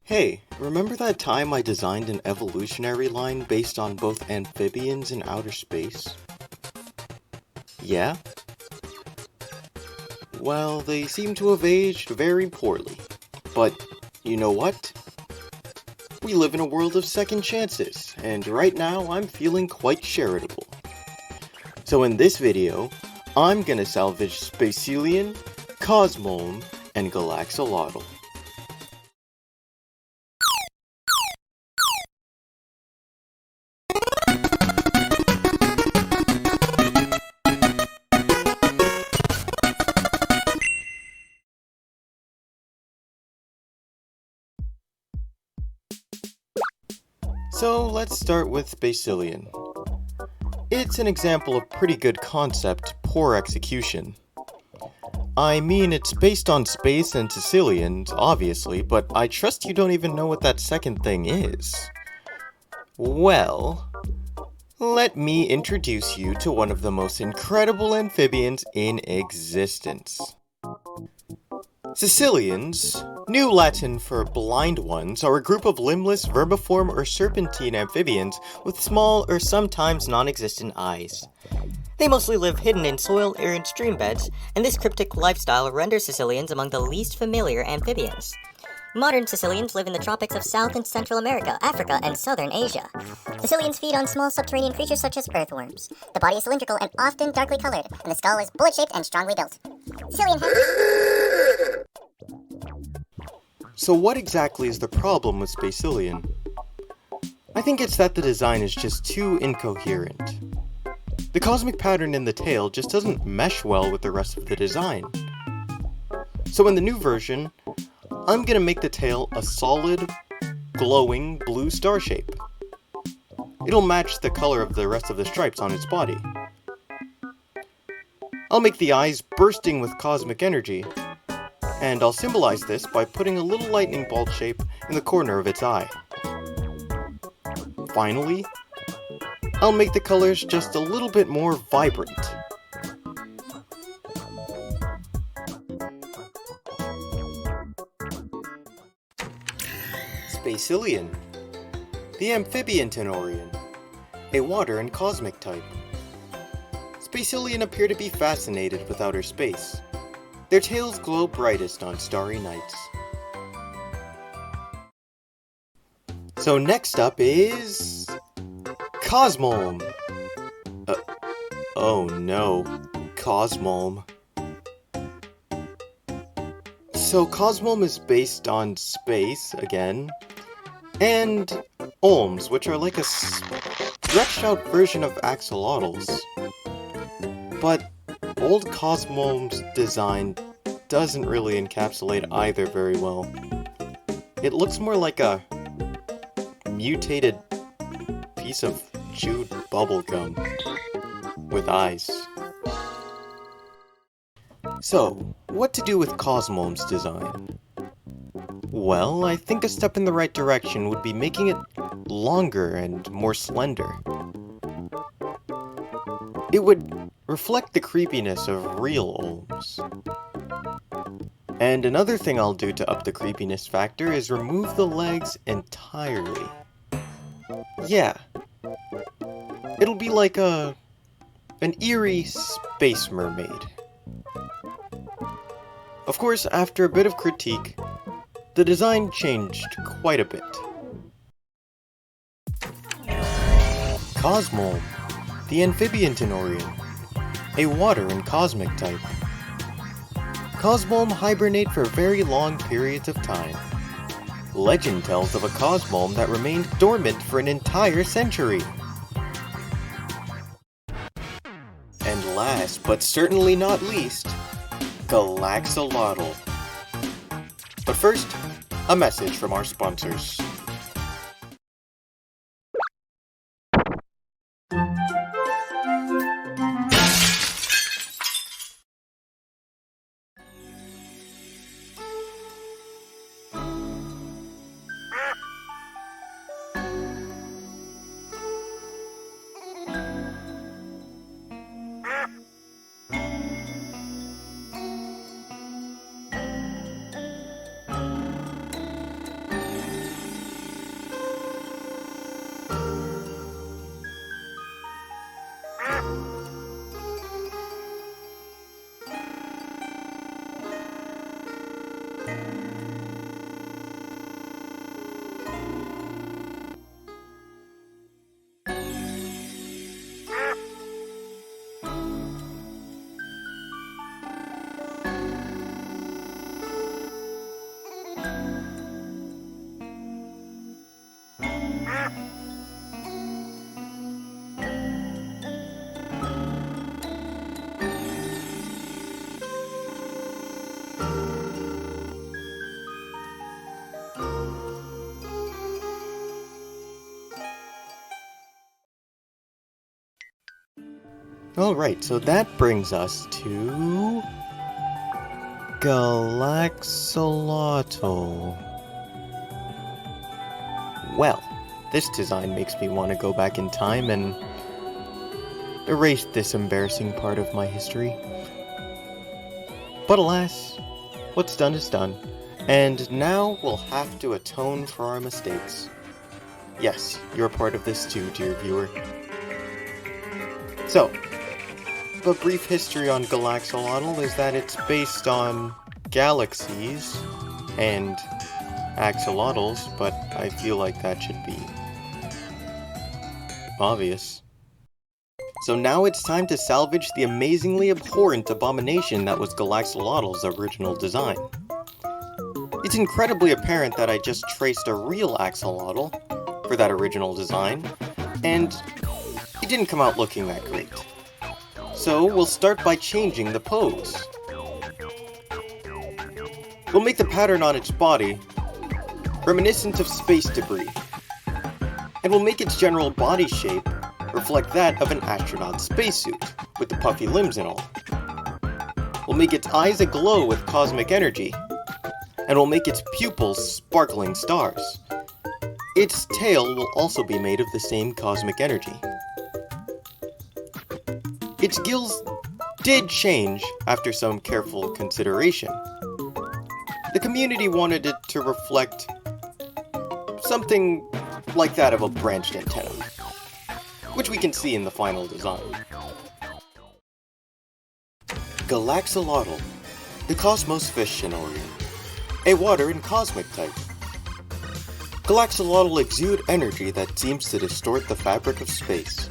Hey, remember that time I designed an evolutionary line based on both amphibians in outer space? Yeah? Well, they seem to have aged very poorly. But, you know what? We live in a world of second chances, and right now I'm feeling quite charitable. So in this video, I'm gonna salvage Spacelion, Cosmo, and Galaxolotl. So let's start with Spacelion. It's an example of pretty good concept, poor execution. I mean, it's based on space and Sicilians, obviously, but I trust you don't even know what that second thing is. Well, let me introduce you to one of the most incredible amphibians in existence. Sicilians, New Latin for blind ones, are a group of limbless, vermiform, or serpentine amphibians with small or sometimes non-existent eyes. They mostly live hidden in soil or in stream beds, and this cryptic lifestyle renders Sicilians among the least familiar amphibians. Modern Sicilians live in the tropics of South and Central America, Africa, and Southern Asia. Sicilians feed on small subterranean creatures such as earthworms. The body is cylindrical and often darkly colored, and the skull is bullet-shaped and strongly built. Sicilian So what exactly is the problem with Spacelion? I think it's that the design is just too incoherent. The cosmic pattern in the tail just doesn't mesh well with the rest of the design. So in the new version, I'm gonna make the tail a solid, glowing blue star shape. It'll match the color of the rest of the stripes on its body. I'll make the eyes bursting with cosmic energy, and I'll symbolize this by putting a little lightning bolt shape in the corner of its eye. Finally, I'll make the colors just a little bit more vibrant. Spacelion, the amphibian Tenorian, a water and cosmic type. Spacelion appear to be fascinated with outer space. Their tails glow brightest on starry nights. So next up is Cosmo. Oh no, Cosmo. So Cosmo is based on space, again, and Olms, which are like a stretched out version of axolotls. But old Cosmo's design doesn't really encapsulate either very well. It looks more like a mutated piece of chewed bubblegum with eyes. So, what to do with Cosmo's design? Well, I think a step in the right direction would be making it longer and more slender. It would reflect the creepiness of real Olms. And another thing I'll do to up the creepiness factor is remove the legs entirely. Yeah. It'll be like an eerie space mermaid. Of course, after a bit of critique, the design changed quite a bit. Cosmo, the amphibian Tenorian, a water and cosmic type. Cosmome hibernate for very long periods of time. Legend tells of a Cosmome that remained dormant for an entire century. And last, but certainly not least, Galaxolotl. But first, a message from our sponsors. Alright, so that brings us to Galaxolotl. Well, this design makes me want to go back in time and erase this embarrassing part of my history. But alas, what's done is done, and now we'll have to atone for our mistakes. Yes, you're part of this too, dear viewer. So, a brief history on Galaxolotl is that it's based on galaxies and axolotls, but I feel like that should be obvious. So now it's time to salvage the amazingly abhorrent abomination that was Galaxolotl's original design. It's incredibly apparent that I just traced a real axolotl for that original design, and it didn't come out looking that great. So we'll start by changing the pose. We'll make the pattern on its body reminiscent of space debris, and we'll make its general body shape reflect that of an astronaut spacesuit, with the puffy limbs and all. We'll make its eyes aglow with cosmic energy, and we'll make its pupils sparkling stars. Its tail will also be made of the same cosmic energy. Its gills did change after some careful consideration. The community wanted it to reflect something like that of a branched antenna, which we can see in the final design. Galaxolotl, the Cosmos fish Tenorio, a water and cosmic type. Galaxolotl exude energy that seems to distort the fabric of space.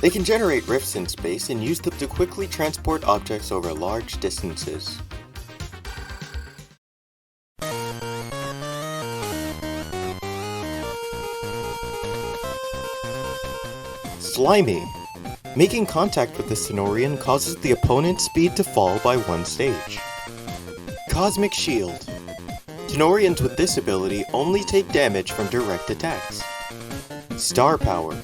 They can generate rifts in space and use them to quickly transport objects over large distances. Slimy. Making contact with the Tenorian causes the opponent's speed to fall by 1 stage. Cosmic Shield. Tenorians with this ability only take damage from direct attacks. Star Power.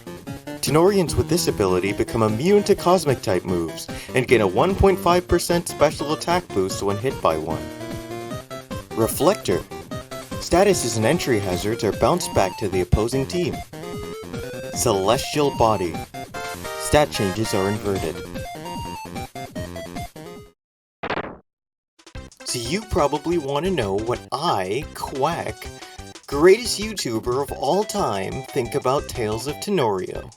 Tenorians with this ability become immune to cosmic type moves and gain a 1.5% special attack boost when hit by one. Reflector. Statuses and entry hazards are bounced back to the opposing team. Celestial Body. Stat changes are inverted. So you probably want to know what I, Quack, greatest YouTuber of all time, think about Tales of Tenorio.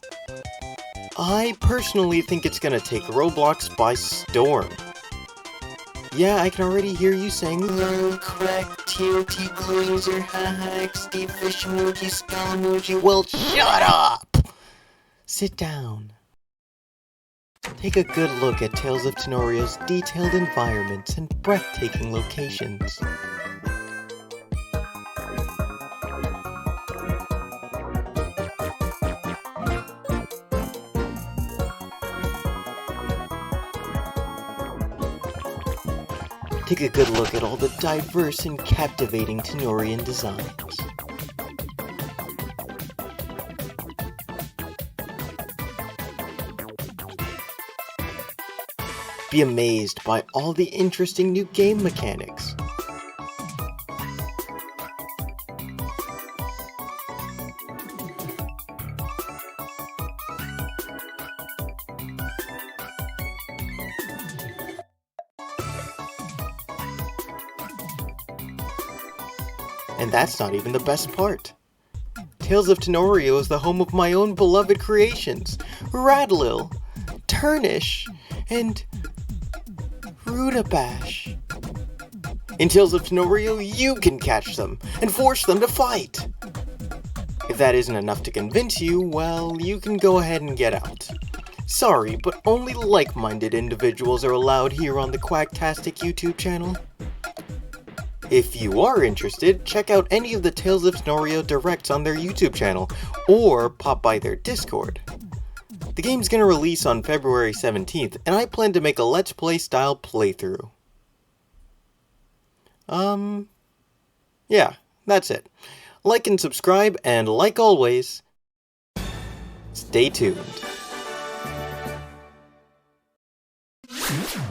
I personally think it's gonna take Roblox by storm. Yeah, I can already hear you saying, "Hello, Quack, TOT Blazer, haha, Steve Fish emoji, skull emoji." Well, shut up! Sit down. Take a good look at Tales of Tenorio's detailed environments and breathtaking locations. Take a good look at all the diverse and captivating Tenorian designs. Be amazed by all the interesting new game mechanics. And that's not even the best part. Tales of Tenorio is the home of my own beloved creations, Radlil, Turnish, and Rudabash. In Tales of Tenorio, you can catch them and force them to fight. If that isn't enough to convince you, well, you can go ahead and get out. Sorry, but only like-minded individuals are allowed here on the Quacktastic YouTube channel. If you are interested, check out any of the Tales of Tenorio directs on their YouTube channel, or pop by their Discord. The game's gonna release on February 17th, and I plan to make a Let's Play style playthrough. Yeah, that's it. Like and subscribe, and like always, stay tuned. Quack.